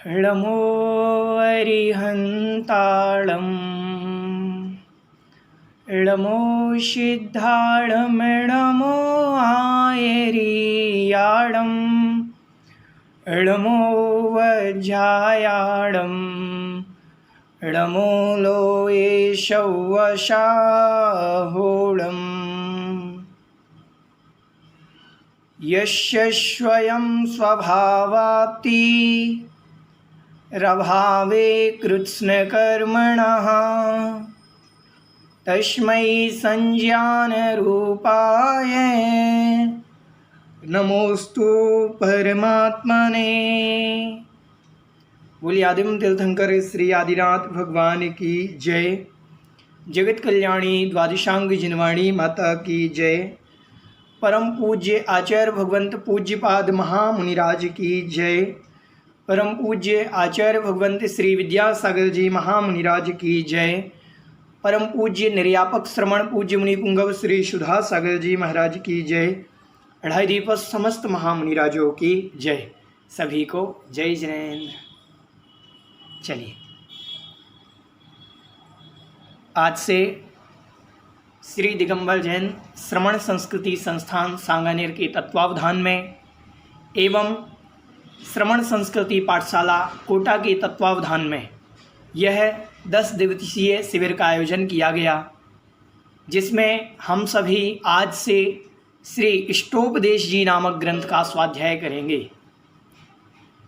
ळमो अरिहन्ताळम् ळमो सिद्धाळमिळमो आयरियाळम् ळमो वज्रायाळम् ळमो लोयेशवशाहोळम् यस्य स्वयं स्वभावाप्ति रभावे कृत्स्नकर्मणः तस्मै संज्ञानरूपाय नमोस्तु परमात्मने। बोलिए आदिम तीर्थंकर श्री आदिनाथ भगवान की जय। जगत कल्याणी द्वादशांग जिनवाणी माता की जय। परम पूज्य आचार्य भगवंत पूज्यपाद महामुनिराज की जय। परम पूज्य आचार्य भगवंत श्री विद्यासागर जी महामुनिराज की जय। परम पूज्य निर्यापक श्रमण पूज्य मुनि पुंगव श्री सुधा सागर जी महाराज की जय। अढ़ाई दीपस समस्त महामुनिराजों की जय। सभी को जय जिनेन्द्र। चलिए, आज से श्री दिगंबर जैन श्रमण संस्कृति संस्थान सांगानेर के तत्वावधान में एवं श्रमण संस्कृति पाठशाला कोटा के तत्वावधान में यह 10 दिवसीय शिविर का आयोजन किया गया, जिसमें हम सभी आज से श्री इष्टोपदेश जी नामक ग्रंथ का स्वाध्याय करेंगे।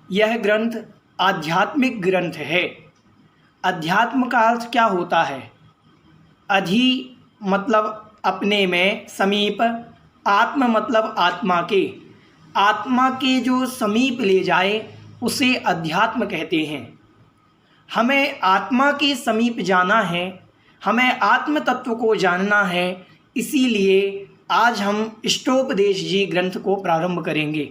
यह ग्रंथ आध्यात्मिक ग्रंथ है। अध्यात्म का अर्थ क्या होता है? अधि मतलब अपने में, समीप, आत्म मतलब आत्मा के जो समीप ले जाए उसे अध्यात्म कहते हैं। हमें आत्मा के समीप जाना है, हमें आत्म तत्व को जानना है, इसीलिए आज हम इष्टोपदेश जी ग्रंथ को प्रारंभ करेंगे।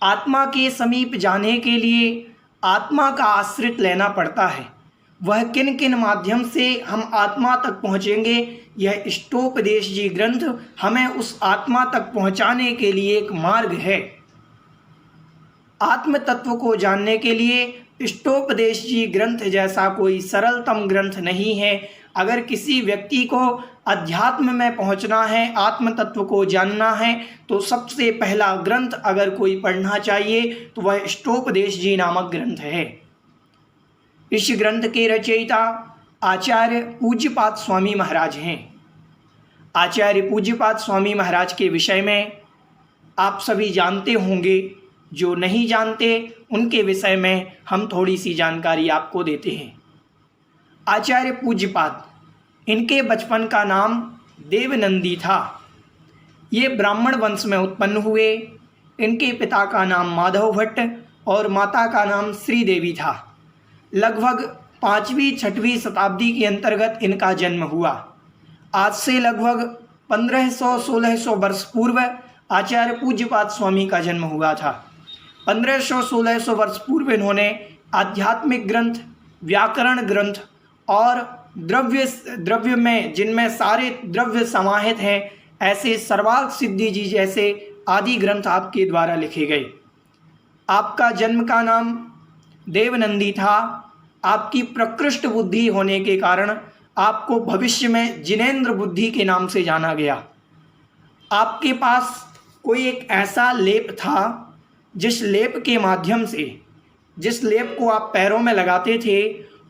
आत्मा के समीप जाने के लिए आत्मा का आश्रित लेना पड़ता है। वह किन किन माध्यम से हम आत्मा तक पहुँचेंगे, यह इष्टोपदेश जी ग्रंथ हमें उस आत्मा तक पहुँचाने के लिए एक मार्ग है। आत्म तत्व को जानने के लिए इष्टोपदेश जी ग्रंथ जैसा कोई सरलतम ग्रंथ नहीं है। अगर किसी व्यक्ति को अध्यात्म में पहुंचना है, आत्म तत्व को जानना है, तो सबसे पहला ग्रंथ अगर कोई पढ़ना चाहिए तो वह इष्टोपदेश जी नामक ग्रंथ है। इस ग्रंथ के रचयिता आचार्य पूज्यपाद स्वामी महाराज हैं। आचार्य पूज्यपाद स्वामी महाराज के विषय में आप सभी जानते होंगे। जो नहीं जानते उनके विषय में हम थोड़ी सी जानकारी आपको देते हैं। आचार्य पूज्यपाद, इनके बचपन का नाम देवनंदी था। ये ब्राह्मण वंश में उत्पन्न हुए। इनके पिता का नाम माधव भट्ट और माता का नाम श्रीदेवी था। लगभग 5वीं-6वीं शताब्दी के अंतर्गत इनका जन्म हुआ। आज से लगभग 1500-1600 वर्ष पूर्व आचार्य पूज्यपाद स्वामी का जन्म हुआ था। 1500-1600 वर्ष पूर्व इन्होंने आध्यात्मिक ग्रंथ, व्याकरण ग्रंथ और द्रव्य में, जिनमें सारे द्रव्य समाहित हैं, ऐसे सर्वार्थ सिद्धि जी जैसे आदि ग्रंथ आपके द्वारा लिखे गए। आपका जन्म का नाम देवनंदी था। आपकी प्रकृष्ट बुद्धि होने के कारण आपको भविष्य में जिनेन्द्र बुद्धि के नाम से जाना गया। आपके पास कोई एक ऐसा लेप था जिस लेप के माध्यम से, जिस लेप को आप पैरों में लगाते थे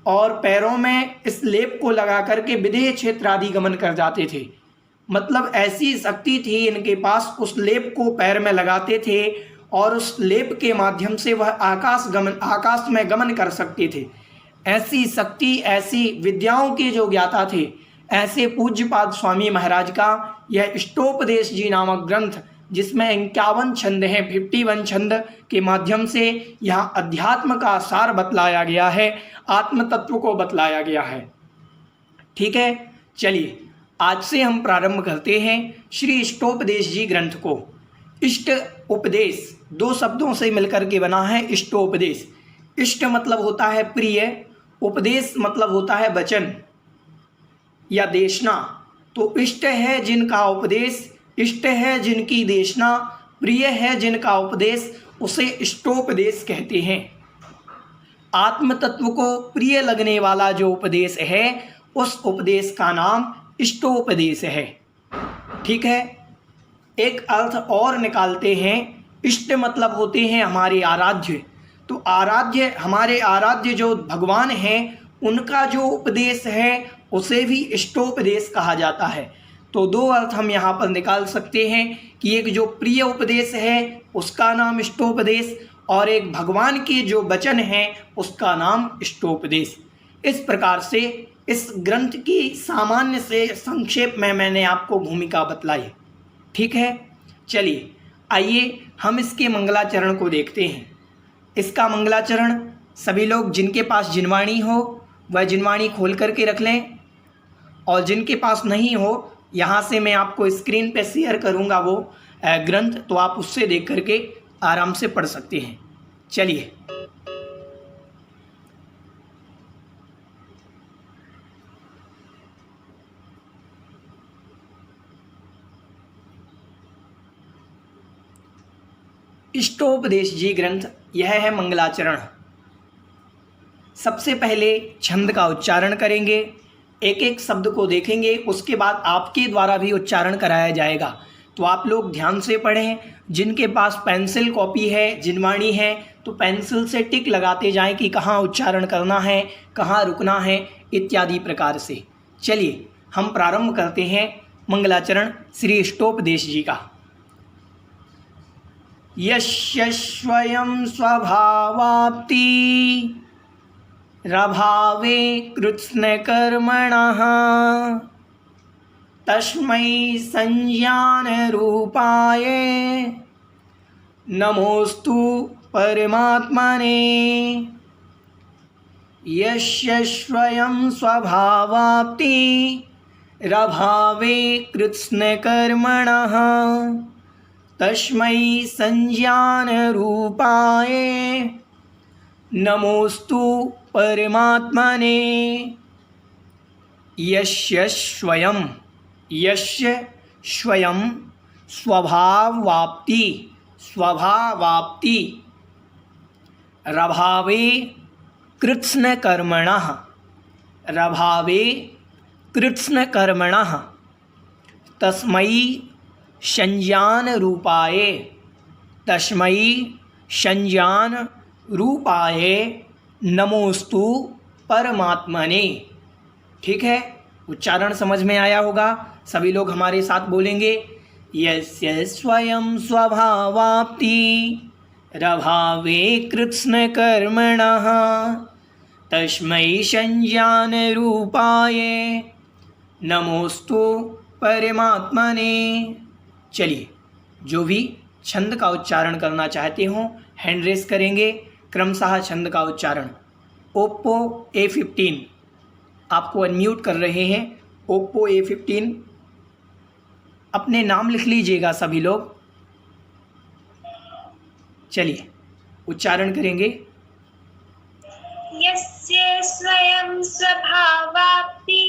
और पैरों में इस लेप को लगा करके विदेह क्षेत्र आदि गमन कर जाते थे। मतलब ऐसी शक्ति थी इनके पास, उस लेप को पैर में लगाते थे और उस लेप के माध्यम से वह आकाश में गमन कर सकते थे। ऐसी शक्ति, ऐसी विद्याओं के जो ज्ञाता थे, ऐसे पूज्यपाद स्वामी महाराज का यह इष्टोपदेश जी नामक ग्रंथ, जिसमें 51 छंद हैं, 51 छंद के माध्यम से यहाँ अध्यात्म का सार बतलाया गया है, आत्म तत्व को बतलाया गया है। ठीक है, चलिए आज से हम प्रारंभ करते हैं श्री इष्टोपदेश जी ग्रंथ को। इष्ट उपदेश 2 शब्दों से मिलकर के बना है इष्टोपदेश। इष्ट मतलब होता है प्रिय, उपदेश मतलब होता है वचन या देशना। तो इष्ट है जिनका उपदेश, इष्ट है जिनकी देशना, प्रिय है जिनका उपदेश, उसे इष्टोपदेश कहते हैं। आत्म तत्व को प्रिय लगने वाला जो उपदेश है उस उपदेश का नाम इष्टोपदेश है। ठीक है, एक अर्थ और निकालते हैं। इष्ट मतलब होते हैं हमारे आराध्य। तो आराध्य, हमारे आराध्य जो भगवान हैं उनका जो उपदेश है उसे भी इष्टोपदेश कहा जाता है। तो दो अर्थ हम यहाँ पर निकाल सकते हैं कि एक जो प्रिय उपदेश है उसका नाम इष्टोपदेश और एक भगवान के जो वचन हैं उसका नाम इष्टोपदेश। इस प्रकार से इस ग्रंथ की सामान्य से संक्षेप में मैंने आपको भूमिका बतलाई। ठीक है, चलिए आइए हम इसके मंगलाचरण को देखते हैं। इसका मंगलाचरण सभी लोग जिनके पास जिनवाणी हो वह जिनवाणी खोल करके रख लें, और जिनके पास नहीं हो यहाँ से मैं आपको स्क्रीन पे शेयर करूँगा वो ग्रंथ, तो आप उससे देख करके आराम से पढ़ सकते हैं। चलिए इष्टोपदेश जी ग्रंथ, यह है मंगलाचरण। सबसे पहले छंद का उच्चारण करेंगे, एक एक शब्द को देखेंगे, उसके बाद आपके द्वारा भी उच्चारण कराया जाएगा। तो आप लोग ध्यान से पढ़ें। जिनके पास पेंसिल कॉपी है, जिनवाणी है, तो पेंसिल से टिक लगाते जाएं कि कहाँ उच्चारण करना है, कहाँ रुकना है, इत्यादि प्रकार से। चलिए हम प्रारंभ करते हैं मंगलाचरण श्री इष्टोपदेश जी का। यस्य स्वयं स्वभावाप्ति रभावे कृत्स्नकर्मणः तस्मै संज्ञानरूपाय नमोस्तु परमात्मने। यस्य स्वयं स्वभावाप्ति रभावे कृत्स्नकर्मणः तस्मै संज्ञानरूपाय नमोस्तु परमात्मने। यस्य स्वयं, यस्य स्वयं स्वभावाप्ति, स्वभावाप्ति रभावे कृत्स्नकर्मणः, रभावे कृत्स्नकर्मणः तस्मै संज्ञान रूपाय, तस्मै संज्ञान रूपाय नमोस्तु परमात्मने। ठीक है, उच्चारण समझ में आया होगा। सभी लोग हमारे साथ बोलेंगे। यस्य स्वयं स्वभावाप्ति रभावे कृत्स्नकर्मणः तस्मै संज्ञान रूपाय नमोस्तु परमात्मने। चलिए, जो भी छंद का उच्चारण करना चाहते हो हैंड रेस करेंगे। क्रमशः छंद का उच्चारण। ओप्पो A15 आपको अनम्यूट कर रहे हैं। ओप्पो A15 अपने नाम लिख लीजिएगा सभी लोग। चलिए उच्चारण करेंगे। यस्य स्वयं स्वभावाप्ति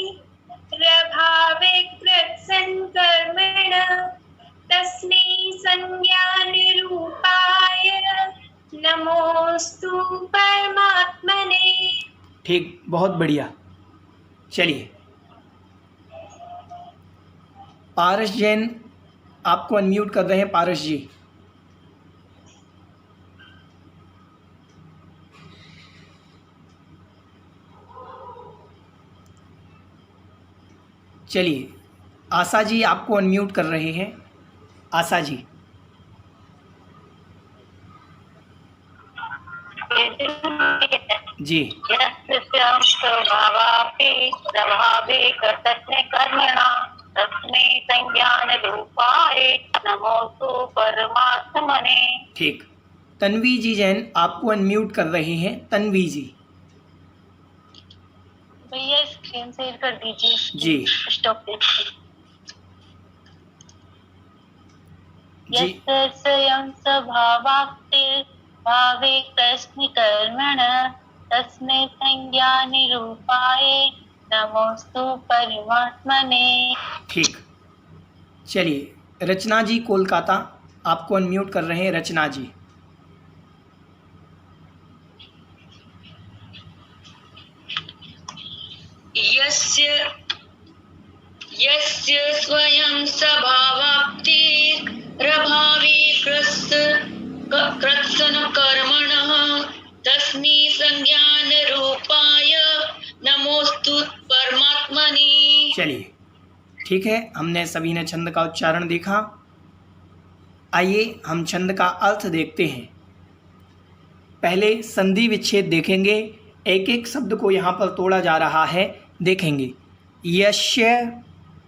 रभावे कृत्स्नकर्मणः तस्मै संज्ञानरूपाय नमोस्तु परमात्मने। ठीक, बहुत बढ़िया। चलिए पारस जैन आपको अनम्यूट कर रहे हैं। पारस जी चलिए, आशा जी आपको अनम्यूट कर रहे हैं। आशा जी जी ठीक। तन्वी जी जैन आपको अनम्यूट कर रहे हैं। तन्वी जी भैया स्क्रीन शेयर कर दीजिए जी। स्टॉप जी यस्य स्वयं स्वभावाप्ति भावे कृत्स्नकर्मणः तस्मै संज्ञानरूपाय नमोस्तु परमात्मने। ठीक। चलिए, रचना जी कोलकाता आपको अनम्यूट कर रहे हैं। रचना जी यस्य स्वयं स्वभावाप्तिरभावे कृत्स्न कर्मणः तस्मै संज्ञान रूपाय नमोस्तु परमात्मने। चलिए ठीक है, हमने सभी ने छंद का उच्चारण देखा। आइए हम छंद का अर्थ देखते हैं। पहले संधि विच्छेद देखेंगे, एक एक शब्द को यहाँ पर तोड़ा जा रहा है, देखेंगे। यस्य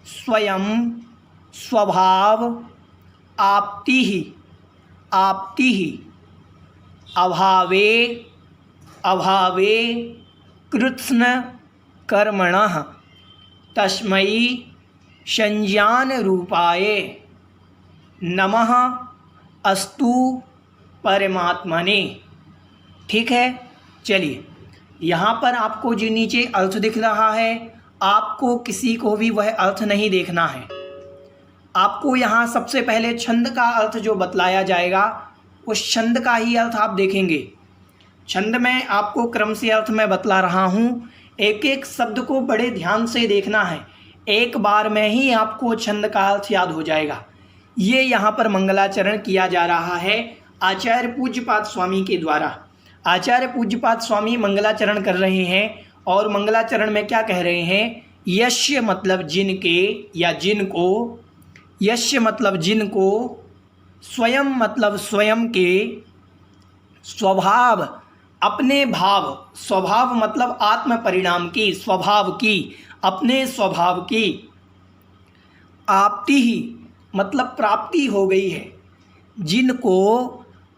स्वयं स्वभाव आप्ति अभावे कृत्स्न कर्मणः तस्मै संज्ञान रूपाय नमः अस्तु परमात्मने। ठीक है, चलिए यहाँ पर आपको जो नीचे अर्थ दिख रहा है, आपको किसी को भी वह अर्थ नहीं देखना है। आपको यहाँ सबसे पहले छंद का अर्थ जो बतलाया जाएगा, उस छंद का ही अर्थ आप देखेंगे। छंद में आपको क्रम से अर्थ मैं बतला रहा हूँ, एक एक शब्द को बड़े ध्यान से देखना है, एक बार में ही आपको छंद का अर्थ याद हो जाएगा। ये यहाँ पर मंगलाचरण किया जा रहा है आचार्य पूज्यपाद स्वामी के द्वारा। आचार्य पूज्यपाद स्वामी मंगलाचरण कर रहे हैं और मंगलाचरण में क्या कह रहे हैं? यस्य मतलब जिनके या जिनको, यस्य मतलब जिनको, स्वयं मतलब स्वयं के, स्वभाव अपने भाव, स्वभाव मतलब आत्म परिणाम की, स्वभाव की, अपने स्वभाव की, आप्ति ही मतलब प्राप्ति हो गई है, जिनको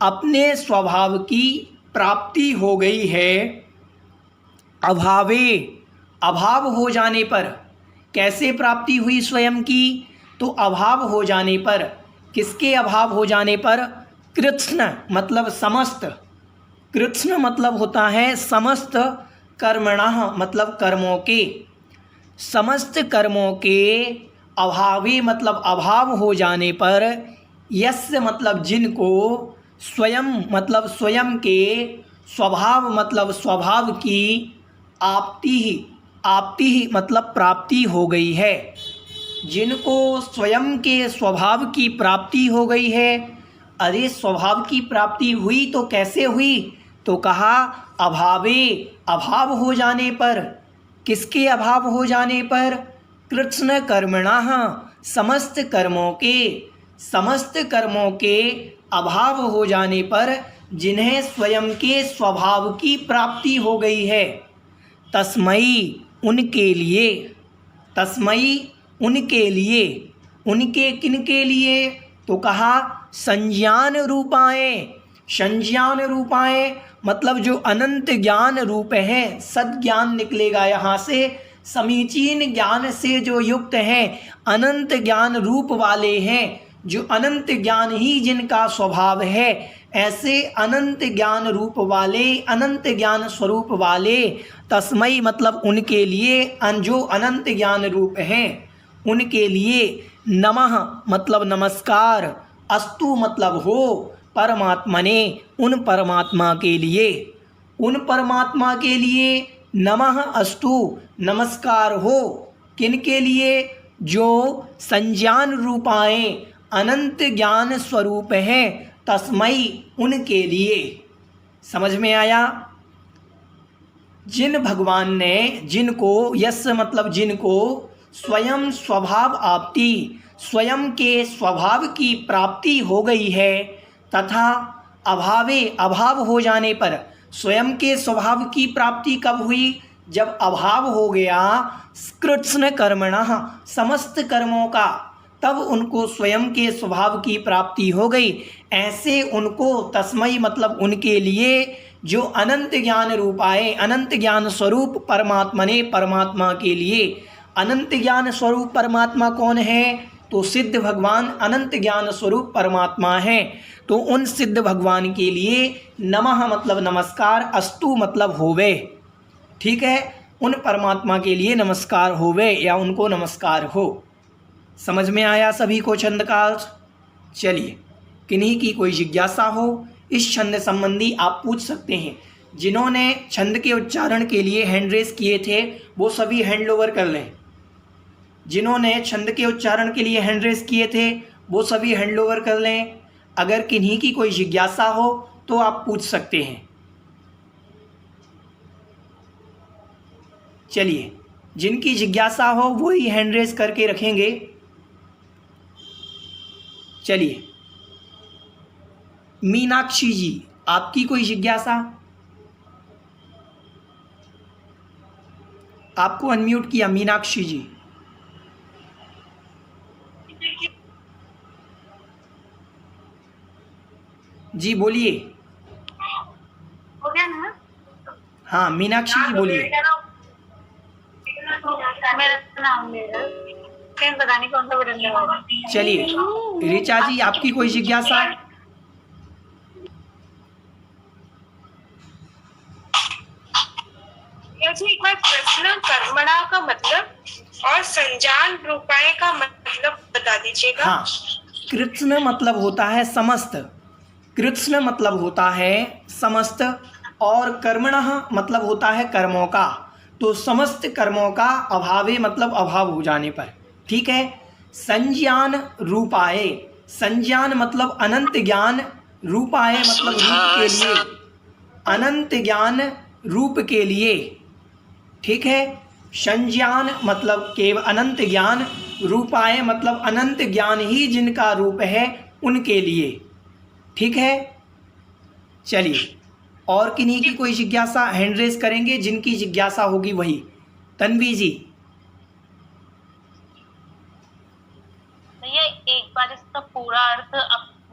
अपने स्वभाव की प्राप्ति हो गई है। अभावे अभाव हो जाने पर, कैसे प्राप्ति हुई स्वयं की? तो अभाव हो जाने पर, किसके अभाव हो जाने पर? कृत्स्न मतलब समस्त, कृत्स्न मतलब होता है समस्त, कर्मणः मतलब कर्मों के, समस्त कर्मों के अभावे मतलब अभाव हो जाने पर, यस्य मतलब जिनको, स्वयं मतलब स्वयं के, स्वभाव मतलब स्वभाव की, आप्ति ही मतलब प्राप्ति हो गई है। जिनको स्वयं के स्वभाव की प्राप्ति हो गई है। अरे स्वभाव की प्राप्ति हुई तो कैसे हुई? तो कहा अभावे, अभाव हो जाने पर। किसके अभाव हो जाने पर? कृत्स्न कर्मणः समस्त कर्मों के, समस्त कर्मों के अभाव हो जाने पर जिन्हें स्वयं के स्वभाव की प्राप्ति हो गई है। तस्मै उनके लिए, तस्मै उनके लिए, उनके किनके लिए? तो कहा संज्ञान रूपाए, संज्ञान रूपाए मतलब जो अनंत ज्ञान रूप है, सद्ज्ञान निकलेगा यहाँ से, समीचीन ज्ञान से जो युक्त हैं, अनंत ज्ञान रूप वाले हैं, जो अनंत ज्ञान ही जिनका स्वभाव है, ऐसे अनंत ज्ञान रूप वाले, अनंत ज्ञान स्वरूप वाले, तस्मै मतलब उनके लिए, जो अनंत ज्ञान रूप हैं उनके लिए, नमः मतलब नमस्कार, अस्तु मतलब हो, परमात्मने उन परमात्मा के लिए, उन परमात्मा के लिए नमः अस्तु नमस्कार हो। किन के लिए? जो संज्ञान रूपाए अनंत ज्ञान स्वरूप हैं, तस्मै उनके लिए। समझ में आया? जिन भगवान ने, जिनको, यस मतलब जिनको, स्वयं स्वभाव आप्ति, स्वयं के स्वभाव की प्राप्ति हो गई है, तथा अभावे अभाव हो जाने पर, स्वयं के स्वभाव की प्राप्ति कब हुई? जब अभाव हो गया कृत्स्न कर्मणः समस्त कर्मों का, तब उनको स्वयं के स्वभाव की प्राप्ति हो गई। ऐसे उनको तस्मै मतलब उनके लिए, जो अनंत ज्ञान रूपाए, अनंत ज्ञान स्वरूप परमात्मने परमात्मा के लिए। अनंत ज्ञान स्वरूप परमात्मा कौन है? तो सिद्ध भगवान अनंत ज्ञान स्वरूप परमात्मा है। तो उन सिद्ध भगवान के लिए नमः मतलब नमस्कार, अस्तु मतलब होवे। ठीक है, उन परमात्मा के लिए नमस्कार होवे या उनको नमस्कार हो। समझ में आया सभी को छंद का अर्थ? चलिए, किन्हीं की कोई जिज्ञासा हो इस छंद संबंधी आप पूछ सकते हैं। जिन्होंने छंद के उच्चारण के लिए हैंड रेस किए थे वो सभी हैंड लोअर कर लें। जिन्होंने छंद के उच्चारण के लिए हैंड रेस किए थे वो सभी हैंड लोअर कर लें। अगर किन्हीं की कोई जिज्ञासा हो तो आप पूछ सकते हैं। चलिए, जिनकी जिज्ञासा हो वो ही हैंड रेस करके रखेंगे। चलिए, मीनाक्षी जी, आपकी कोई जिज्ञासा? आपको अनम्यूट किया मीनाक्षी जी। जी बोलिए। हो गया ना? हाँ मीनाक्षी जी बोलिए। मेरा नाम पता नहीं कौन सा बटन दबाया। चलिए, ऋचा जी आपकी कोई जिज्ञासा? एक बार कृष्ण कर्मणा का मतलब और संजान रूपाए का मतलब बता दीजिएगा। हाँ, कृष्ण मतलब होता है समस्त, कृष्ण मतलब होता है समस्त, और कर्मणः मतलब होता है कर्मों का। तो समस्त कर्मों का अभावे मतलब अभाव हो जाने पर, ठीक है। संज्ञान रूपाए, संज्ञान मतलब अनंत ज्ञान, रूपाए मतलब रूप के लिए, अनंत ज्ञान रूप के लिए, ठीक है। संज्ञान मतलब केवल अनंत ज्ञान, रूपाए मतलब अनंत ज्ञान ही जिनका रूप है उनके लिए, ठीक है। चलिए, और किन्हीं की कोई जिज्ञासा? हैंड रेस करेंगे जिनकी जिज्ञासा होगी वही। तन्वी जी। भैया एक बार इसका पूरा अर्थ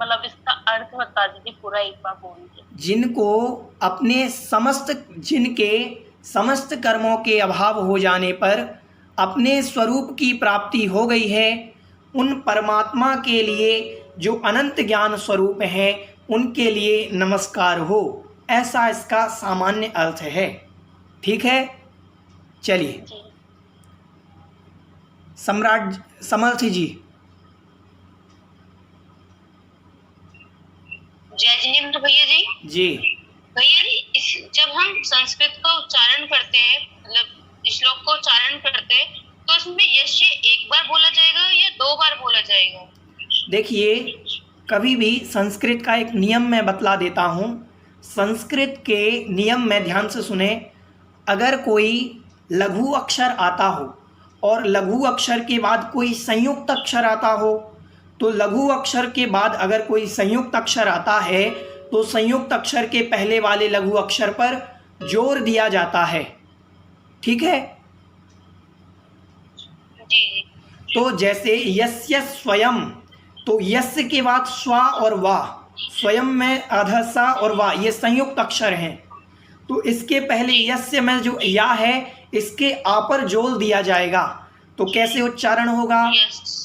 मतलब इसका अर्थ बता दीजिए पूरा, एक बार बोल दीजिए। जिनको अपने जिनके समस्त कर्मों के अभाव हो जाने पर अपने स्वरूप की प्राप्ति हो गई है, उन परमात्मा के लिए जो अनंत ज्ञान स्वरूप है उनके लिए नमस्कार हो, ऐसा इसका सामान्य अर्थ है, ठीक है। चलिए, सम्राट समर्थ जी। जय जिनेंद्र भैया जी। जी भैया जी, जब हम संस्कृत का उच्चारण करते हैं, मतलब श्लोक को उच्चारण करते हैं, तो इसमें यश एक बार बोला जाएगा या 2 बार बोला जाएगा? देखिए, कभी भी संस्कृत का एक नियम मैं बतला देता हूँ। संस्कृत के नियम में ध्यान से सुने। अगर कोई लघु अक्षर आता हो और लघु अक्षर के बाद कोई संयुक्त अक्षर आता हो, तो लघु अक्षर के बाद अगर कोई संयुक्त अक्षर आता है तो संयुक्त अक्षर के पहले वाले लघु अक्षर पर जोर दिया जाता है, ठीक है। जी। तो जैसे यस्य स्वयं, तो यस्य के बाद स्वा और वा, स्वयं में आधा सा और वा, ये संयुक्त अक्षर हैं। तो इसके पहले यस्य में जो या है इसके आ पर जोर दिया जाएगा। तो कैसे उच्चारण होगा?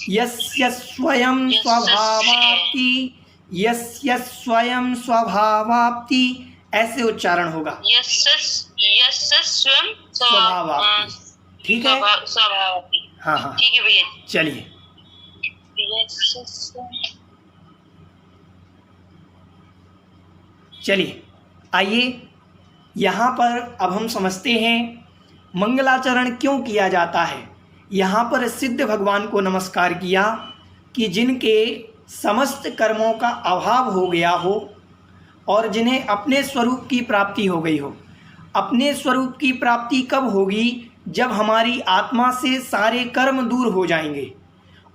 यस्य स्वयं स्वभावाप्ति, यस्य स्वयं स्वभावाप्ति, ऐसे उच्चारण होगा। यस्य स्वयं स्वभावाप्ति, ठीक है। स्वभावाप्ति। हाँ हाँ, ठीक है भैया। चलिए। चलिए, आइए यहाँ पर अब हम समझते हैं मंगलाचरण क्यों किया जाता है। यहाँ पर सिद्ध भगवान को नमस्कार किया कि जिनके समस्त कर्मों का अभाव हो गया हो और जिन्हें अपने स्वरूप की प्राप्ति हो गई हो। अपने स्वरूप की प्राप्ति कब होगी? जब हमारी आत्मा से सारे कर्म दूर हो जाएंगे,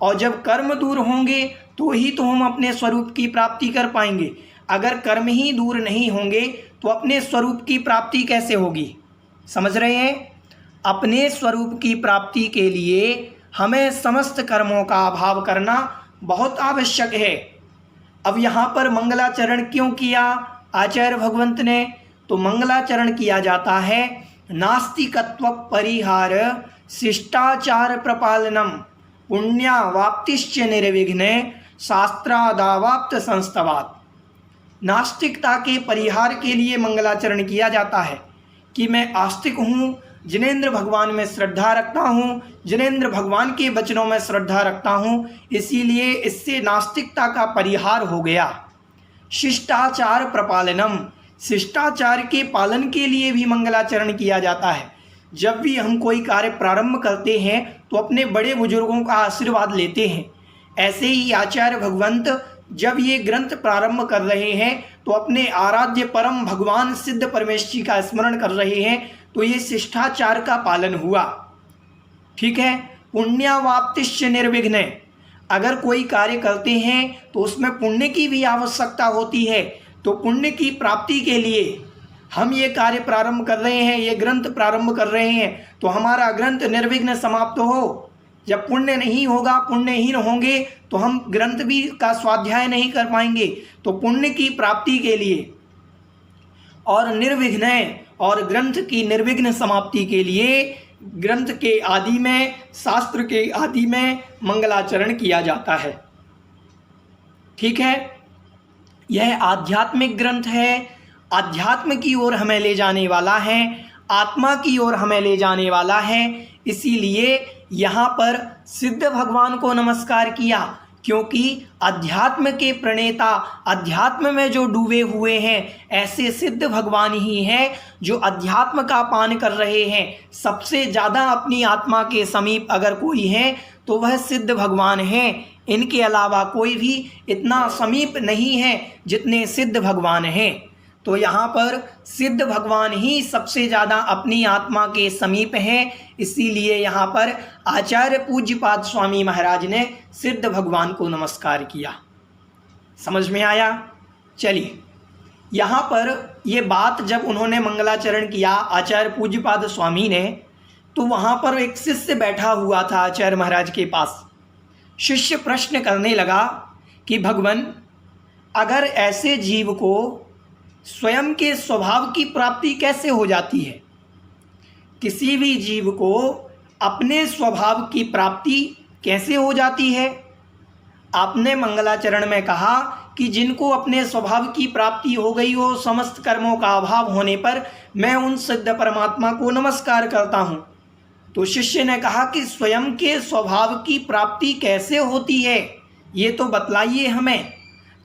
और जब कर्म दूर होंगे तो ही तो हम अपने स्वरूप की प्राप्ति कर पाएंगे। अगर कर्म ही दूर नहीं होंगे तो अपने स्वरूप की प्राप्ति कैसे होगी? समझ रहे हैं? अपने स्वरूप की प्राप्ति के लिए हमें समस्त कर्मों का अभाव करना बहुत आवश्यक है। अब यहाँ पर मंगलाचरण क्यों किया आचार्य भगवंत ने? तो मंगलाचरण किया जाता है नास्तिकत्व परिहार शिष्टाचार प्रपालनम पुण्यावाप्तिश्च निर्विघ्ने शास्त्रादावाप्त संस्तवात्। नास्तिकता के परिहार के लिए मंगलाचरण किया जाता है कि मैं आस्तिक हूँ, जिनेंद्र भगवान में श्रद्धा रखता हूँ, जिनेंद्र भगवान के वचनों में श्रद्धा रखता हूँ, इसीलिए इससे नास्तिकता का परिहार हो गया। शिष्टाचार प्रपालनम, शिष्टाचार के पालन के लिए भी मंगलाचरण किया जाता है। जब भी हम कोई कार्य प्रारंभ करते हैं तो अपने बड़े बुजुर्गों का आशीर्वाद लेते हैं। ऐसे ही आचार्य भगवंत जब ये ग्रंथ प्रारंभ कर रहे हैं तो अपने आराध्य परम भगवान सिद्ध परमेश्वर जी का स्मरण कर रहे हैं, तो ये शिष्टाचार का पालन हुआ। ठीक है। पुण्यावाप्तिश्च निर्विघ्न, अगर कोई कार्य करते हैं तो उसमें पुण्य की भी आवश्यकता होती है। तो पुण्य की प्राप्ति के लिए हम ये कार्य प्रारंभ कर रहे हैं, ये ग्रंथ प्रारंभ कर रहे हैं, तो हमारा ग्रंथ निर्विघ्न समाप्त हो। जब पुण्य नहीं होगा, पुण्यहीन होंगे, तो हम ग्रंथ भी का स्वाध्याय नहीं कर पाएंगे। तो पुण्य की प्राप्ति के लिए और निर्विघ्न और ग्रंथ की निर्विघ्न समाप्ति के लिए ग्रंथ के आदि में, शास्त्र के आदि में मंगलाचरण किया जाता है। ठीक है। यह आध्यात्मिक ग्रंथ है, अध्यात्म की ओर हमें ले जाने वाला है, आत्मा की ओर हमें ले जाने वाला है। इसीलिए यहाँ पर सिद्ध भगवान को नमस्कार किया, क्योंकि अध्यात्म के प्रणेता, अध्यात्म में जो डूबे हुए हैं, ऐसे सिद्ध भगवान ही हैं जो अध्यात्म का पान कर रहे हैं। सबसे ज़्यादा अपनी आत्मा के समीप अगर कोई है तो वह सिद्ध भगवान हैं। इनके अलावा कोई भी इतना समीप नहीं है जितने सिद्ध भगवान हैं। तो यहाँ पर सिद्ध भगवान ही सबसे ज़्यादा अपनी आत्मा के समीप हैं। इसीलिए यहाँ पर आचार्य पूज्यपाद स्वामी महाराज ने सिद्ध भगवान को नमस्कार किया। समझ में आया? चलिए, यहाँ पर ये बात जब उन्होंने मंगलाचरण किया आचार्य पूज्यपाद स्वामी ने, तो वहाँ पर एक शिष्य बैठा हुआ था आचार्य महाराज के पास। शिष्य प्रश्न करने लगा कि भगवान, अगर ऐसे जीव को स्वयं के स्वभाव की प्राप्ति कैसे हो जाती है? किसी भी जीव को अपने स्वभाव की प्राप्ति कैसे हो जाती है? आपने मंगलाचरण में कहा कि जिनको अपने स्वभाव की प्राप्ति हो गई हो समस्त कर्मों का अभाव होने पर, मैं उन सिद्ध परमात्मा को नमस्कार करता हूँ। तो शिष्य ने कहा कि स्वयं के स्वभाव की प्राप्ति कैसे होती है, ये तो बतलाइए हमें।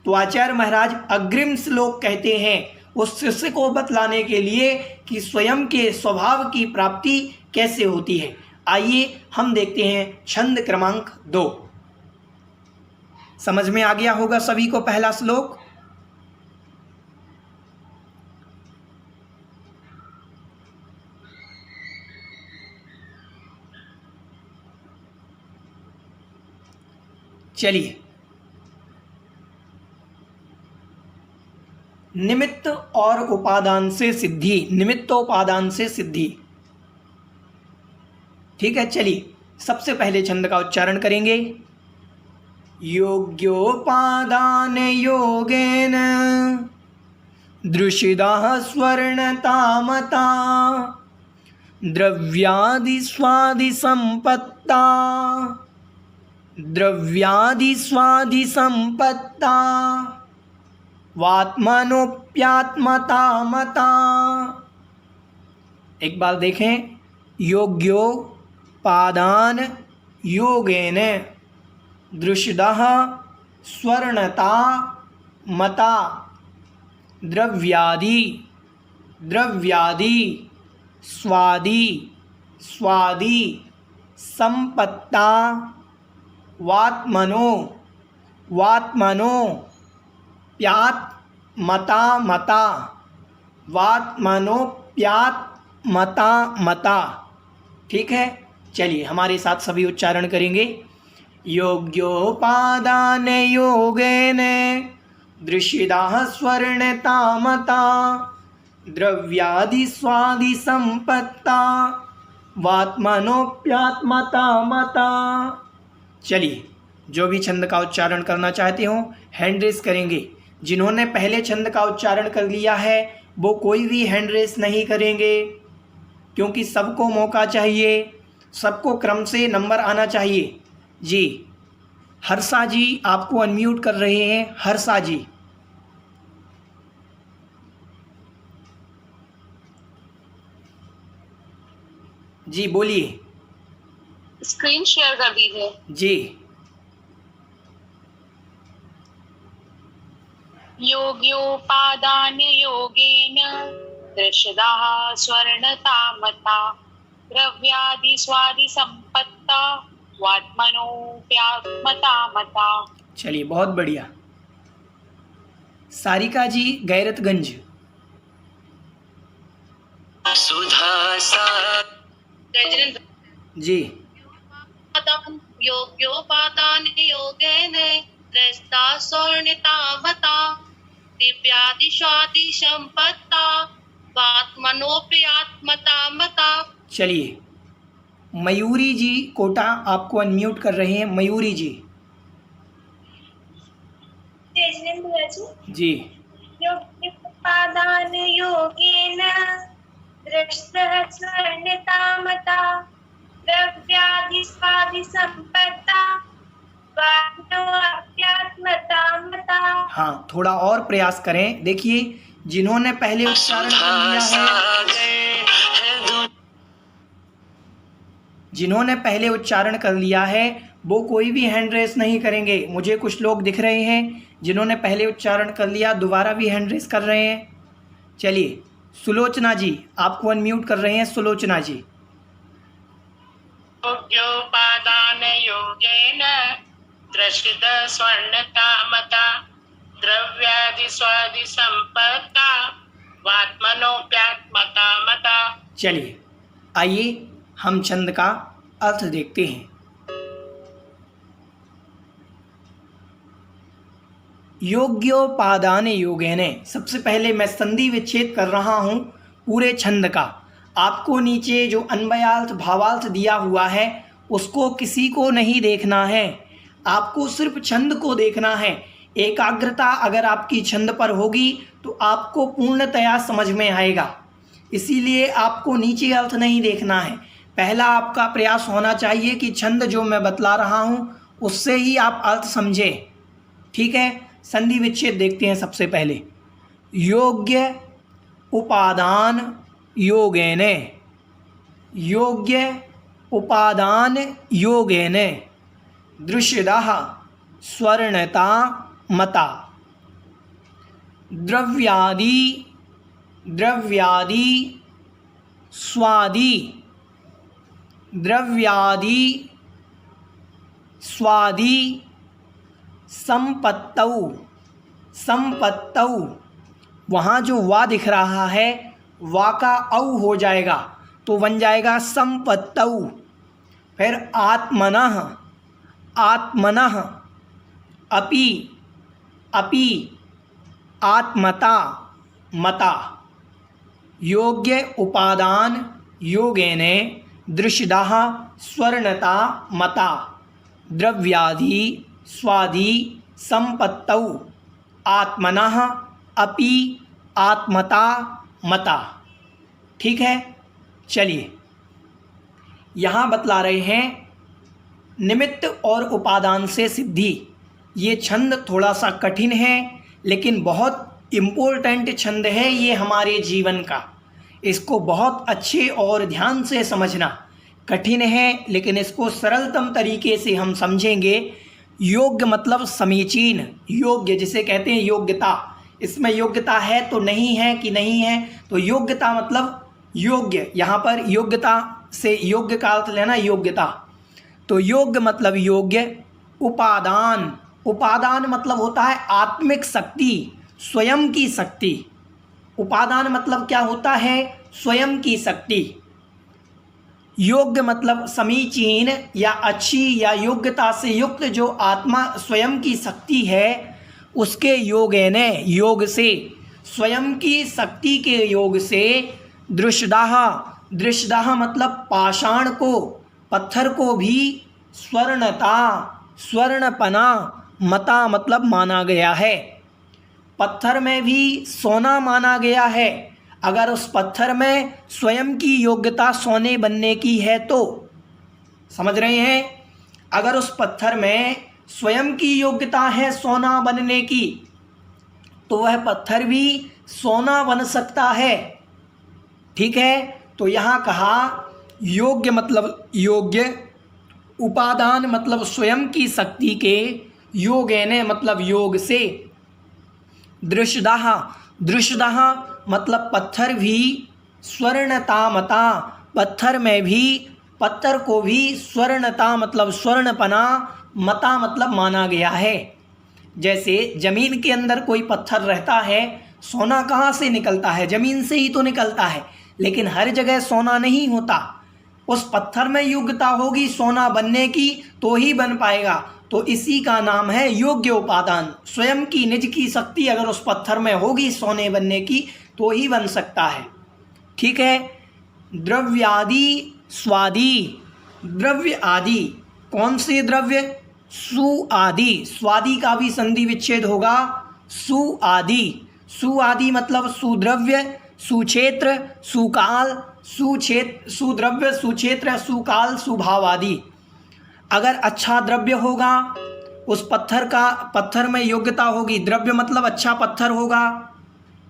तो आचार्य महाराज अग्रिम श्लोक कहते हैं उस शिष्य को बतलाने के लिए कि स्वयं के स्वभाव की प्राप्ति कैसे होती है। आइए हम देखते हैं छंद क्रमांक 2। समझ में आ गया होगा सभी को पहला श्लोक। चलिए, निमित्त और उपादान से सिद्धि, निमित्तोपादान से सिद्धि। ठीक है। चलिए, सबसे पहले छंद का उच्चारण करेंगे। योग्योपादान योगेन दृशिदाः स्वर्णतामता द्रव्यादि स्वादि संपत्ता, द्रव्यादि स्वादि संपत्ता वात्मनोप्यात्मता मता। एक बार देखें। योग्योपादान योगेन दृशिदाः स्वर्णता मता द्रव्यादि, द्रव्यादि स्वादि, स्वादि संपत्ता वात्मनो, वात्मनो प्यात मता मता, वात्मनो प्यात मता मता। ठीक है। चलिए हमारे साथ सभी उच्चारण करेंगे। योग्योपादान योगेन दृशिदाः स्वर्णता मता द्रव्यादि स्वादि संपत्ता वात्मनोप्यात्मता मता। चलिए, जो भी छंद का उच्चारण करना चाहते हो हैंड रेस करेंगे। जिन्होंने पहले छंद का उच्चारण कर लिया है वो कोई भी हैंड रेस नहीं करेंगे, क्योंकि सबको मौका चाहिए, सबको क्रम से नंबर आना चाहिए। जी, हर्षा जी आपको अनम्यूट कर रहे हैं। हर्षा जी, जी बोलिए। स्क्रीन शेयर कर दीजिए। जी। योग्योपादान योगेन दृशदाः स्वर्णतामता द्रव्यादि स्वादि संपत्ता वात्मनोऽप्यात्मता मता। चलिए, बहुत बढ़िया। सारिका जी, गैरतगंज। जी। योग्योपादान योगेन दृष्टा स्वर्णिता मता दिव्यादि स्वादि संपत्ता वात्मनोऽप्यात्मता मता। चलिए, मयूरी जी कोटा, आपको अनम्यूट कर रहे हैं। मयूरी जी। जी। योग्योपादान योगेन दृष्टः स्वर्णिता मता द्रव्यादि स्वादि संपत्ता वात्मनोऽप्यात्मता मता। हाँ, थोड़ा और प्रयास करें। देखिए, जिन्होंने पहले उच्चारण कर लिया है वो कोई भी हैंड रेस नहीं करेंगे। मुझे कुछ लोग दिख रहे हैं जिन्होंने पहले उच्चारण कर लिया, दोबारा भी हैंड रेस कर रहे हैं। चलिए, सुलोचना जी, आपको अनम्यूट कर रहे हैं। सुलोचना जी। योग्योपादान योगेन दृष्टः स्वर्णता मता द्रव्यादि स्वादि संपत्ता वात्मनोऽप्यात्मता मता। चलिए, आइए हम छंद का अर्थ देखते हैं। योग्योपादान योगेन, सबसे पहले मैं संधि विच्छेद कर रहा हूँ पूरे छंद का। आपको नीचे जो अन्वयार्थ भावार्थ दिया हुआ है उसको किसी को नहीं देखना है, आपको सिर्फ छंद को देखना है। एकाग्रता अगर आपकी छंद पर होगी तो आपको पूर्णतया समझ में आएगा। इसीलिए आपको नीचे अर्थ नहीं देखना है। पहला आपका प्रयास होना चाहिए कि छंद जो मैं बतला रहा हूँ उससे ही आप अर्थ समझें। ठीक है, संधि विच्छेद देखते हैं। सबसे पहले योग्य उपादान योगेन, योग्य उपादान योगेन दृश्यतः स्वर्णता मता द्रव्यादि स्वादि संपत्तौ, वहाँ जो वा दिख रहा है वा का औ हो जाएगा तो बन जाएगा संपत्तौ। फिर आत्मनः अपि आत्मता मता योग्य उपादान योगेन दृश्यतः स्वर्णता मता द्रव्यादि स्वादि संपत्तौ आत्मनः अपि आत्मता मता। ठीक है, चलिए यहाँ बतला रहे हैं निमित्त और उपादान से सिद्धि। ये छंद थोड़ा सा कठिन है लेकिन बहुत इम्पोर्टेंट छंद है ये हमारे जीवन का। इसको बहुत अच्छे और ध्यान से समझना। कठिन है लेकिन इसको सरलतम तरीके से हम समझेंगे। योग्य मतलब समीचीन, योग्य जिसे कहते हैं योग्यता। इसमें योग्यता है तो नहीं है कि नहीं है, तो योग्यता मतलब योग्य। यहाँ पर योग्यता से योग्य का अर्थ लेना योग्यता। तो योग्य मतलब योग्य। उपादान, उपादान मतलब होता है आत्मिक शक्ति, स्वयं की शक्ति। उपादान मतलब क्या होता है? स्वयं की शक्ति। योग्य मतलब समीचीन या अच्छी या योग्यता से युक्त जो आत्मा स्वयं की शक्ति है उसके योगेन, योग से, स्वयं की शक्ति के योग से दृश्यतः, दृश्यतः मतलब पाषाण को, पत्थर को भी स्वर्णता, स्वर्णपना, मता मतलब माना गया है। पत्थर में भी सोना माना गया है। अगर उस पत्थर में स्वयं की योग्यता सोने बनने की है तो, समझ रहे हैं? अगर उस पत्थर में स्वयं की योग्यता है सोना बनने की तो वह पत्थर भी सोना बन सकता है। ठीक है, तो यहाँ कहा योग्य मतलब योग्य, उपादान मतलब स्वयं की शक्ति के, योगेन मतलब योग से, दृश्यतः, दृश्यतः मतलब पत्थर भी स्वर्णता मता, पत्थर में भी, पत्थर को भी स्वर्णता मतलब स्वर्णपना, मता मतलब माना गया है। जैसे ज़मीन के अंदर कोई पत्थर रहता है, सोना कहाँ से निकलता है? ज़मीन से ही तो निकलता है, लेकिन हर जगह सोना नहीं होता। उस पत्थर में योग्यता होगी सोना बनने की तो ही बन पाएगा। तो इसी का नाम है योग्य उपादान। स्वयं की निज की शक्ति अगर उस पत्थर में होगी सोने बनने की तो ही बन सकता है। ठीक है। द्रव्यादि स्वादि, द्रव्य आदि कौन से द्रव्य? सु आदि, स्वादि का भी संधि विच्छेद होगा, सु आदि। सु आदि मतलब सुद्रव्य, सुक्षेत्र, सुकाल, सुद्रव्य, सुक्षेत्र, सुकाल, सुभाव आदि। अगर अच्छा द्रव्य होगा उस पत्थर का, पत्थर में योग्यता होगी, द्रव्य मतलब अच्छा पत्थर होगा।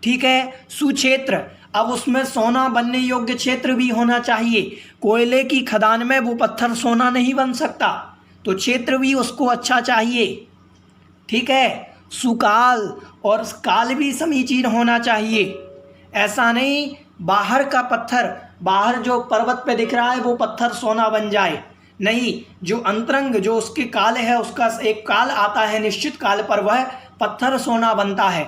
ठीक है। सुक्षेत्र, अब उसमें सोना बनने योग्य क्षेत्र भी होना चाहिए। कोयले की खदान में वो पत्थर सोना नहीं बन सकता, तो क्षेत्र भी उसको अच्छा चाहिए। ठीक है। सुकाल, और काल भी समीचीन होना चाहिए। ऐसा नहीं बाहर का पत्थर, बाहर जो पर्वत पे दिख रहा है वो पत्थर सोना बन जाए, नहीं, जो अंतरंग जो उसके काल है, उसका एक काल आता है निश्चित काल पर वह पत्थर सोना बनता है।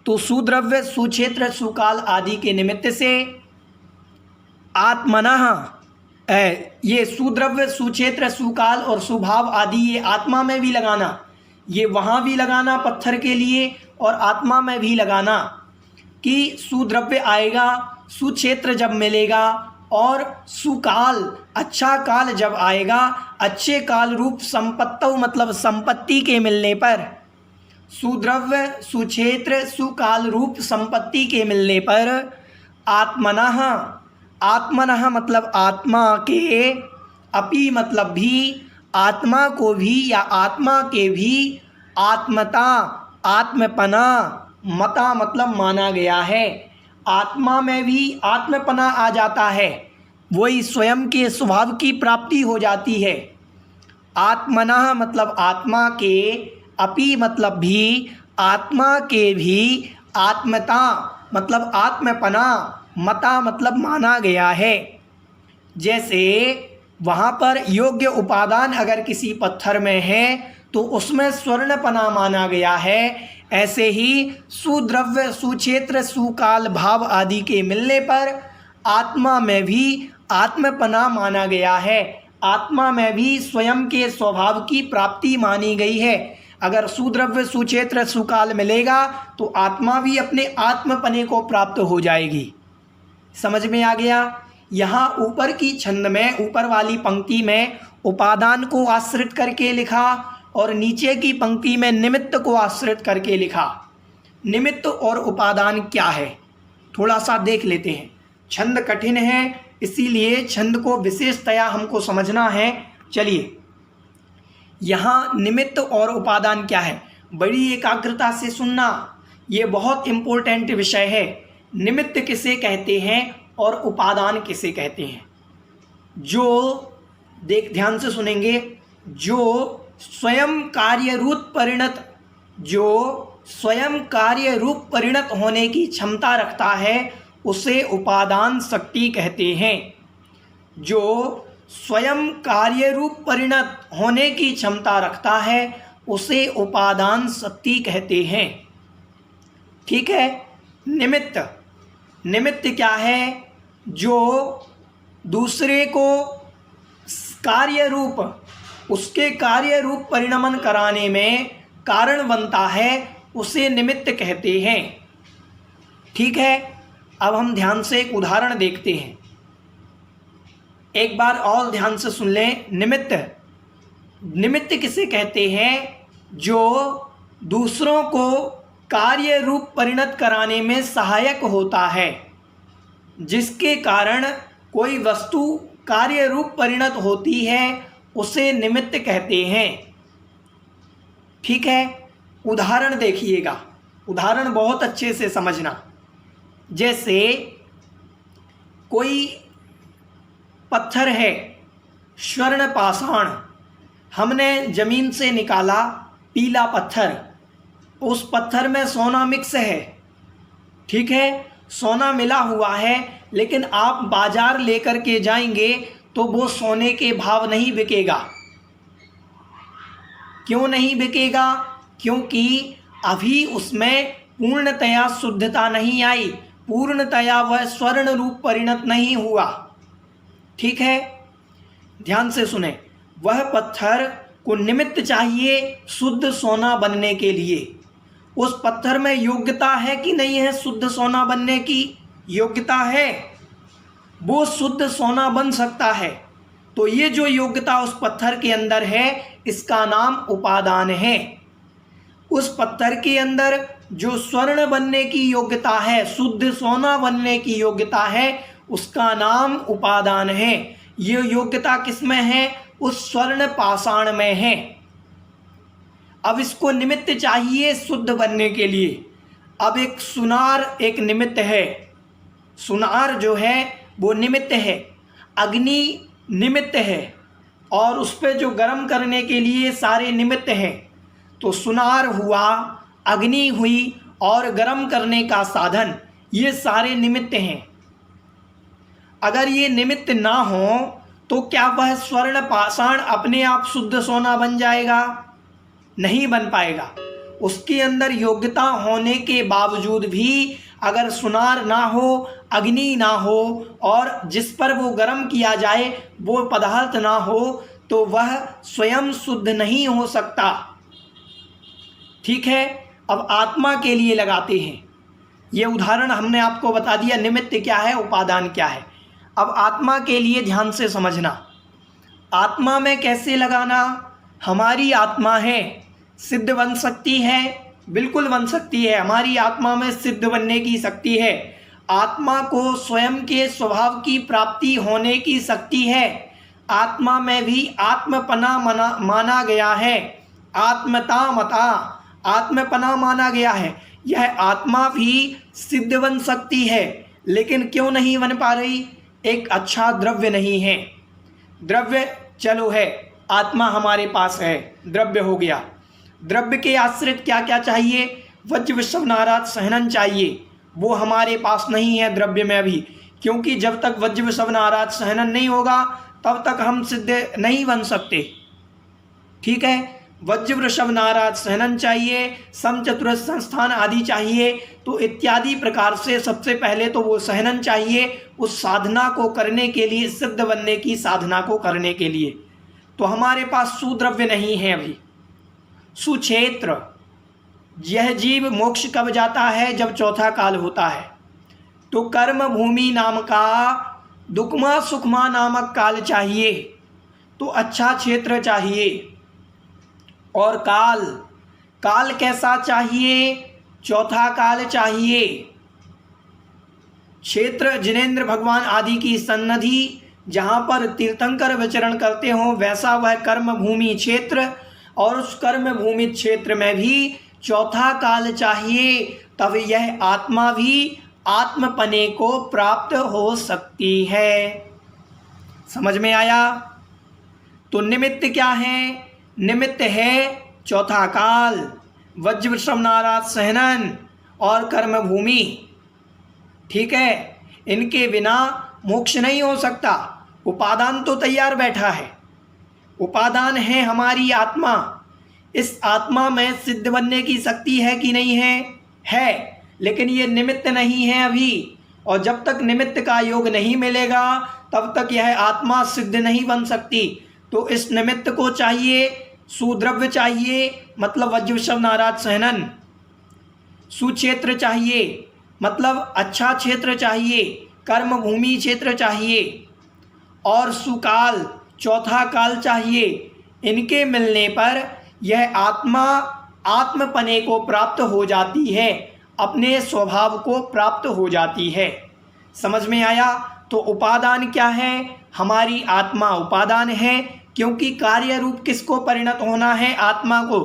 तो सुद्रव्य, सुक्षेत्र, सुकाल आदि के निमित्त से आत्मनः, ये सुद्रव्य, सुक्षेत्र, सुकाल और सुभाव आदि ये आत्मा में भी लगाना, ये वहाँ भी लगाना पत्थर के लिए और आत्मा में भी लगाना कि सुद्रव्य आएगा, सुक्षेत्र जब मिलेगा और सुकाल अच्छा काल जब आएगा, अच्छे काल रूप संपत्तौ मतलब संपत्ति के मिलने पर, सुद्रव्य, सुक्षेत्र, सुकाल रूप संपत्ति के मिलने पर आत्मनः, आत्मनः मतलब आत्मा के, अपि मतलब भी, आत्मा को भी या आत्मा के भी, आत्मता आत्मपना, मता मतलब माना गया है। आत्मा में भी आत्मपना आ जाता है, वही स्वयं के स्वभाव की प्राप्ति हो जाती है। आत्मनः मतलब आत्मा के, अपि मतलब भी, आत्मा के भी, आत्मता मतलब आत्मपना, मता मतलब माना गया है। जैसे वहाँ पर योग्य उपादान अगर किसी पत्थर में है तो उसमें स्वर्णपना माना गया है, ऐसे ही सुद्रव्य, सुक्षेत्र, सुकाल भाव आदि के मिलने पर आत्मा में भी आत्मपना माना गया है। आत्मा में भी स्वयं के स्वभाव की प्राप्ति मानी गई है। अगर सुद्रव्य, सुक्षेत्र, सुकाल मिलेगा तो आत्मा भी अपने आत्मपने को प्राप्त हो जाएगी। समझ में आ गया? यहाँ ऊपर की छंद में, ऊपर वाली पंक्ति में उपादान को आश्रित करके लिखा और नीचे की पंक्ति में निमित्त को आश्रित करके लिखा। निमित्त और उपादान क्या है थोड़ा सा देख लेते हैं। छंद कठिन है, इसीलिए छंद को विशेषतया हमको समझना है। चलिए, यहाँ निमित्त और उपादान क्या है, बड़ी एकाग्रता से सुनना, ये बहुत इम्पोर्टेंट विषय है। निमित्त किसे कहते हैं और उपादान किसे कहते हैं? जो ध्यान से सुनेंगे, जो स्वयं कार्य रूप परिणत, जो स्वयं कार्य रूप परिणत होने की क्षमता रखता है उसे उपादान शक्ति कहते हैं। जो स्वयं कार्य रूप परिणत होने की क्षमता रखता है उसे उपादान शक्ति कहते हैं। ठीक है। निमित्त, निमित्त क्या है? जो दूसरे को कार्य रूप, उसके कार्य रूप परिणमन कराने में कारण बनता है, उसे निमित्त कहते हैं। ठीक है। अब हम ध्यान से एक उदाहरण देखते हैं, एक बार और ध्यान से सुन लें। निमित्त, निमित्त किसे कहते हैं? जो दूसरों को कार्य रूप परिणत कराने में सहायक होता है, जिसके कारण कोई वस्तु कार्य रूप परिणत होती है उसे निमित्त कहते हैं। ठीक है। उदाहरण देखिएगा, उदाहरण बहुत अच्छे से समझना। जैसे कोई पत्थर है, स्वर्ण पाषाण, हमने ज़मीन से निकाला पीला पत्थर, उस पत्थर में सोना मिक्स है। ठीक है। सोना मिला हुआ है, लेकिन आप बाजार लेकर के जाएंगे तो वो सोने के भाव नहीं बिकेगा। क्यों नहीं बिकेगा? क्योंकि अभी उसमें पूर्णतया शुद्धता नहीं आई, पूर्णतया वह स्वर्ण रूप परिणत नहीं हुआ। ठीक है, ध्यान से सुने। वह पत्थर को निमित्त चाहिए शुद्ध सोना बनने के लिए। उस पत्थर में योग्यता है कि नहीं है? शुद्ध सोना बनने की योग्यता है, वो शुद्ध सोना बन सकता है। तो ये जो योग्यता उस पत्थर के अंदर है, इसका नाम उपादान है। उस पत्थर के अंदर जो स्वर्ण बनने की योग्यता है, शुद्ध सोना बनने की योग्यता है, उसका नाम उपादान है। ये योग्यता किस में है? उस स्वर्ण पाषाण में है। अब इसको निमित्त चाहिए शुद्ध बनने के लिए। अब एक सुनार एक निमित्त है। सुनार जो है वो निमित्त है, अग्नि निमित्त है, और उस पर जो गर्म करने के लिए सारे निमित्त हैं। तो सुनार हुआ, अग्नि हुई, और गर्म करने का साधन, ये सारे निमित्त हैं। अगर ये निमित्त ना हो तो क्या वह स्वर्ण पाषाण अपने आप शुद्ध सोना बन जाएगा? नहीं बन पाएगा। उसके अंदर योग्यता होने के बावजूद भी अगर सुनार ना हो, अग्नि ना हो, और जिस पर वो गर्म किया जाए वो पदार्थ ना हो, तो वह स्वयं शुद्ध नहीं हो सकता। ठीक है, अब आत्मा के लिए लगाते हैं। ये उदाहरण हमने आपको बता दिया, निमित्त क्या है, उपादान क्या है। अब आत्मा के लिए ध्यान से समझना। आत्मा में कैसे लगाना? हमारी आत्मा है, सिद्ध बन सकती है, बिल्कुल बन सकती है। हमारी आत्मा में सिद्ध बनने की शक्ति है। आत्मा को स्वयं के स्वभाव की प्राप्ति होने की शक्ति है। आत्मा में भी आत्मपना माना गया है, आत्मता मता, आत्मपना माना गया है। यह आत्मा भी सिद्ध बन सकती है, लेकिन क्यों नहीं बन पा रही? एक अच्छा द्रव्य नहीं है। द्रव्य चलो है, आत्मा हमारे पास है, द्रव्य हो गया। द्रव्य के आश्रित क्या क्या चाहिए? वज्र विश्व नाराज सहनन चाहिए, वो हमारे पास नहीं है द्रव्य में अभी। क्योंकि जब तक वज्र विश्व नाराज सहनन नहीं होगा तब तक हम सिद्ध नहीं बन सकते। ठीक है, वज्र वृषभ नाराज सहनन चाहिए, समचतुरस्र संस्थान आदि चाहिए। तो इत्यादि प्रकार से सबसे पहले तो वो सहनन चाहिए, उस साधना को करने के लिए, सिद्ध बनने की साधना को करने के लिए। तो हमारे पास सुद्रव्य नहीं है अभी। सुक्षेत्र, यह जीव मोक्ष कब जाता है? जब चौथा काल होता है। तो कर्म भूमि नाम का दुखमा सुखमा नामक काल चाहिए, तो अच्छा क्षेत्र चाहिए। और काल, काल कैसा चाहिए? चौथा काल चाहिए। क्षेत्र जिनेंद्र भगवान आदि की सन्निधि, जहाँ पर तीर्थंकर विचरण करते हों, वैसा वह कर्म भूमि क्षेत्र। और उस कर्म भूमि क्षेत्र में भी चौथा काल चाहिए, तब यह आत्मा भी आत्मपने को प्राप्त हो सकती है। समझ में आया? तो निमित्त क्या है? निमित्त है चौथा काल, वज्र वृषभ नाराज सहनन और कर्म भूमि। ठीक है, इनके बिना मोक्ष नहीं हो सकता। उपादान तो तैयार बैठा है, उपादान है हमारी आत्मा। इस आत्मा में सिद्ध बनने की शक्ति है कि नहीं है? है, लेकिन ये निमित्त नहीं है अभी। और जब तक निमित्त का योग नहीं मिलेगा तब तक यह आत्मा सिद्ध नहीं बन सकती। तो इस निमित्त को चाहिए, सुद्रव्य चाहिए, मतलब वज्र वृषभ नाराज सहनन। सुक्षेत्र चाहिए, मतलब अच्छा क्षेत्र चाहिए, कर्म भूमि क्षेत्र चाहिए। और सुकाल, चौथा काल चाहिए। इनके मिलने पर यह आत्मा आत्मपने को प्राप्त हो जाती है, अपने स्वभाव को प्राप्त हो जाती है। समझ में आया? तो उपादान क्या है? हमारी आत्मा उपादान है, क्योंकि कार्य रूप किसको परिणत होना है? आत्मा को।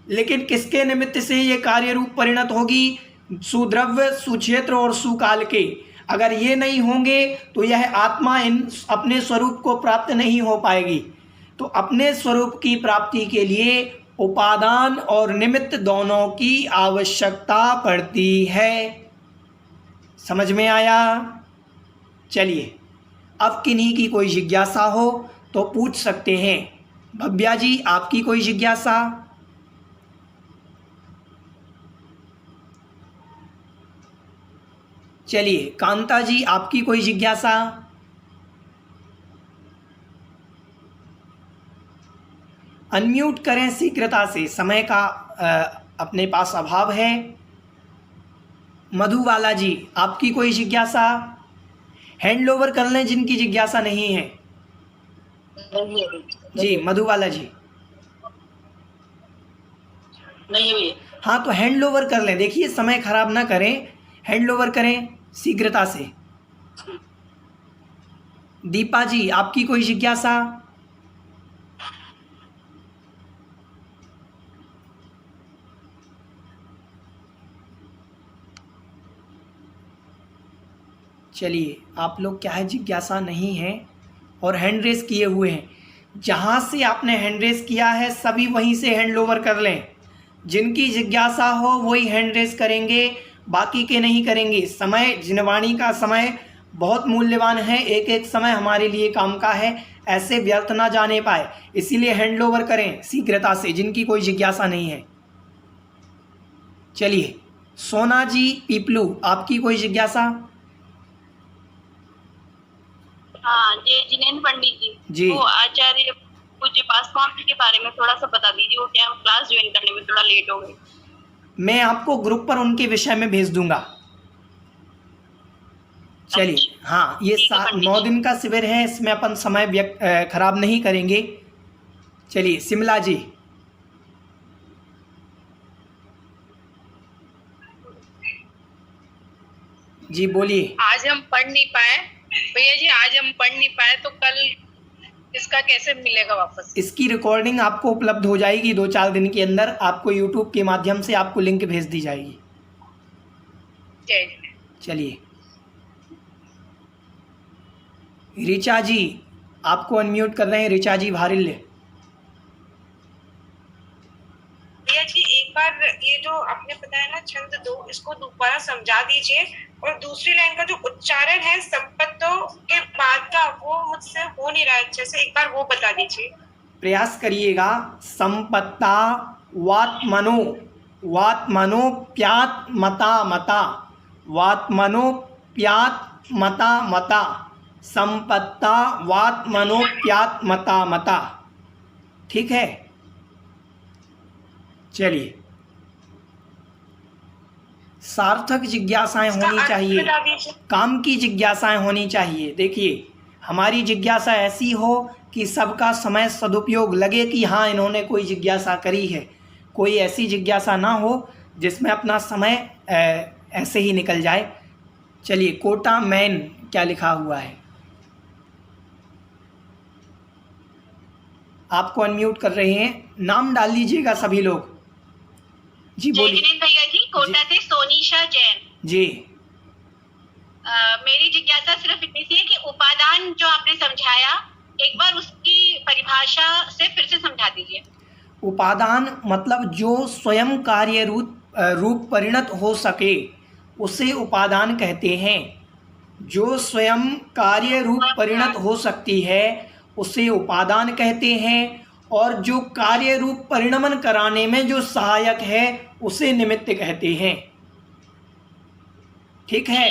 लेकिन किसके निमित्त से ये कार्य रूप परिणत होगी? सुद्रव्य, सुक्षेत्र और सुकाल के। अगर ये नहीं होंगे तो यह आत्मा इन अपने स्वरूप को प्राप्त नहीं हो पाएगी। तो अपने स्वरूप की प्राप्ति के लिए उपादान और निमित्त दोनों की आवश्यकता पड़ती है। समझ में आया? चलिए, अब किन्हीं की कोई जिज्ञासा हो तो पूछ सकते हैं। भव्या जी, आपकी कोई जिज्ञासा? चलिए, कांता जी, आपकी कोई जिज्ञासा? अनम्यूट करें शीघ्रता से, समय का अपने पास अभाव है। मधुबाला जी, आपकी कोई जिज्ञासा? हैंड ओवर कर लें जिनकी जिज्ञासा नहीं है। जी, मधुबाला जी। नहीं है भैया। हाँ, तो हैंड ओवर कर लें। देखिए, समय खराब ना करें, हैंड ओवर करें शीघ्रता से। दीपा जी, आपकी कोई जिज्ञासा? चलिए, आप लोग क्या है, जिज्ञासा नहीं है और हैंड रेस किए हुए हैं। जहाँ से आपने हैंड रेस किया है सभी वहीं से हैंड ओवर कर लें। जिनकी जिज्ञासा हो वही हैंड रेस करेंगे, बाकी के नहीं करेंगे। समय, जिनवाणी का समय बहुत मूल्यवान है, एक एक समय हमारे लिए काम का है, ऐसे व्यर्थ ना जाने पाए, इसीलिए हैंड ओवर करें शीघ्रता से जिनकी कोई जिज्ञासा नहीं है। चलिए, सोना जी पीपलू, आपकी कोई जिज्ञासा? हाँ जी, जिनेन्द्र पंडित जी। वो आचार्य पूज्य पासवान के बारे में थोड़ा सा बता दीजिए, वो क्या क्लास ज्वाइन करने में थोड़ा लेट हो गई। मैं आपको ग्रुप पर उनके विषय में भेज दूंगा। चलिए, हाँ, ये 9 दिन का शिविर है, इसमें अपन समय खराब नहीं करेंगे। चलिए, शिमला जी। जी बोलिए। आज हम पढ़ नहीं पाए भैया जी, आज हम पढ़ नहीं पाए तो कल इसका कैसे मिलेगा वापस? इसकी रिकॉर्डिंग आपको उपलब्ध हो जाएगी 2-4 दिन के अंदर, आपको यूट्यूब के माध्यम से आपको लिंक भेज दी जाएगी। जय जी। चलिए, ऋचा जी, आपको अनम्यूट कर रहे हैं। ऋचा जी भारिल्य। भैया जी, एक बार ये जो आपने बताया ना छंद 2, इसको दोबारा समझा दीजिए, और दूसरी लाइन का जो उच्चारण है संपत्तों के बाद का, वो मुझसे हो नहीं रहा है अच्छे से, एक बार वो बता दीजिए। प्रयास करिएगा। संपत्ता वात्मनो, वात्मनो प्यात मता मता, वात्मनो प्यात मता मता, संपत्ता वात्मनो प्यात मता मता। ठीक है? चलिए, सार्थक जिज्ञासाएं होनी चाहिए, काम की जिज्ञासाएं होनी चाहिए। देखिए, हमारी जिज्ञासा ऐसी हो कि सबका समय सदुपयोग लगे कि हाँ इन्होंने कोई जिज्ञासा करी है। कोई ऐसी जिज्ञासा ना हो जिसमें अपना समय ऐसे ही निकल जाए। चलिए, कोटा मैन क्या लिखा हुआ है? आपको अनम्यूट कर रहे हैं, नाम डाल लीजिएगा सभी लोग। जी बोलिए। भैया जी, कोटा से सोनीशा जैन जी। मेरी जिज्ञासा सिर्फ इतनी सी है कि उपादान जो आपने समझाया, एक बार उसकी परिभाषा से फिर से समझा दीजिए। उपादान मतलब जो स्वयं कार्य रूप परिणत हो सके उसे उपादान कहते हैं। जो स्वयं कार्य रूप परिणत हो सकती है उसे उपादान कहते हैं, और जो कार्य रूप परिणमन कराने में जो सहायक है उसे निमित्त कहते हैं। ठीक है?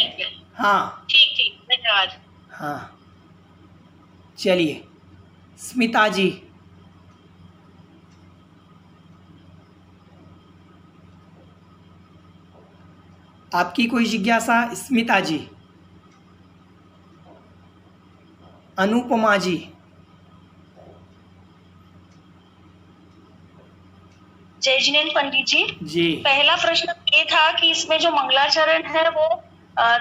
हाँ ठीक, धन्यवाद। हाँ, चलिए, स्मिता जी। आपकी कोई जिज्ञासा? स्मिता जी। अनुपमा जी। जय जिनेन्द्र पंडित जी। जी। पहला प्रश्न ये था कि इसमें जो मंगलाचरण है वो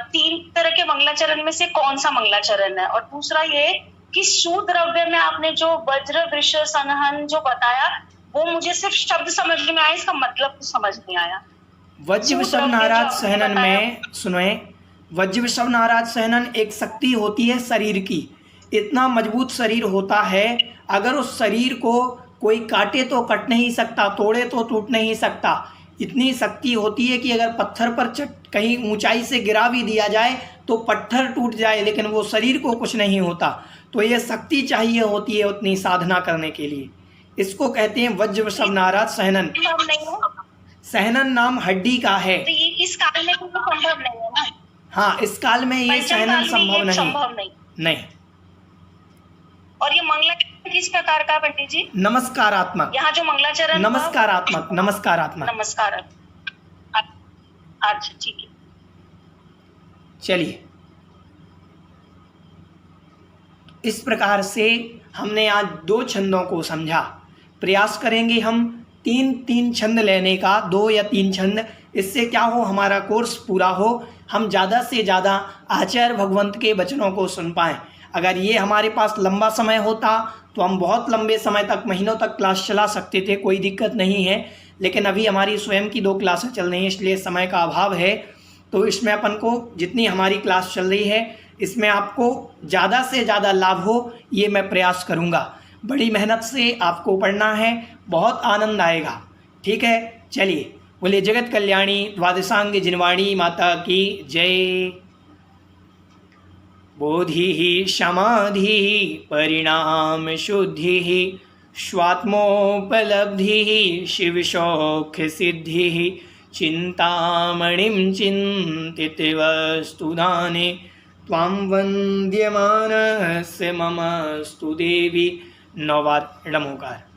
3 तरह के मंगलाचरण में से कौन सा मंगलाचरण है, और दूसरा ये कि सुद्रव्य में आपने जो वज्र वृष संहन जो बताया वो मुझे सिर्फ शब्द समझ में आया, इसका मतलब तो समझ नहीं आया। वज्र विषम नाराज सहनन में सुने, वज्र विषम नाराज सहनन एक शक्ति होती है शरीर की। इतना मजबूत शरीर होता है, अगर उस शरीर को कोई काटे तो कट नहीं सकता, तोड़े तो टूट नहीं सकता। इतनी शक्ति होती है कि अगर पत्थर पर कहीं ऊंचाई से गिरा भी दिया जाए तो पत्थर टूट जाए, लेकिन वो शरीर को कुछ नहीं होता। तो ये शक्ति चाहिए होती है उतनी साधना करने के लिए। इसको कहते हैं वज्र वृषभ नारद सहनन। संभव नहीं है, सहनन नाम हड्डी का है। तो ये इस काल में तो संभव नहीं है ना। हाँ, इस काल में ये पंचम सहनन काल में संभव ये नहीं। संभव नहीं। नहीं। और ये मंगलाचरण किस प्रकार का पंडित जी? नमस्कारात्मक। यहाँ जो मंगलाचरण नमस्कारात्मक। नमस्कारात्मक। नमस्कार। अच्छा ठीक है। चलिए, इस प्रकार से हमने आज 2 छंदों को समझा। प्रयास करेंगे हम 3 छंद लेने का, 2 या 3 छंद। इससे क्या हो, हमारा कोर्स पूरा हो, हम ज़्यादा से ज़्यादा आचार्य भगवंत के वचनों को सुन पाएँ। अगर ये हमारे पास लंबा समय होता तो हम बहुत लंबे समय तक, महीनों तक क्लास चला सकते थे, कोई दिक्कत नहीं है। लेकिन अभी हमारी स्वयं की 2 क्लासें चल रही हैं, इसलिए समय का अभाव है। तो इसमें अपन को जितनी हमारी क्लास चल रही है, इसमें आपको ज़्यादा से ज़्यादा लाभ हो, ये मैं प्रयास करूँगा। बड़ी मेहनत से आपको पढ़ना है, बहुत आनंद आएगा। ठीक है, चलिए, बोले जगत कल्याणी द्वादशांग जिनवाणी माता की जय। बोधि समाधि परिणाम शुद्धि स्वात्मोपलब्धि शिव शौख सिद्धि चिंतामणिं चिंतित वस्तुदाने त्वां वन्द्यमानस्य मम स्तु देवी। 9 बार णमोकार।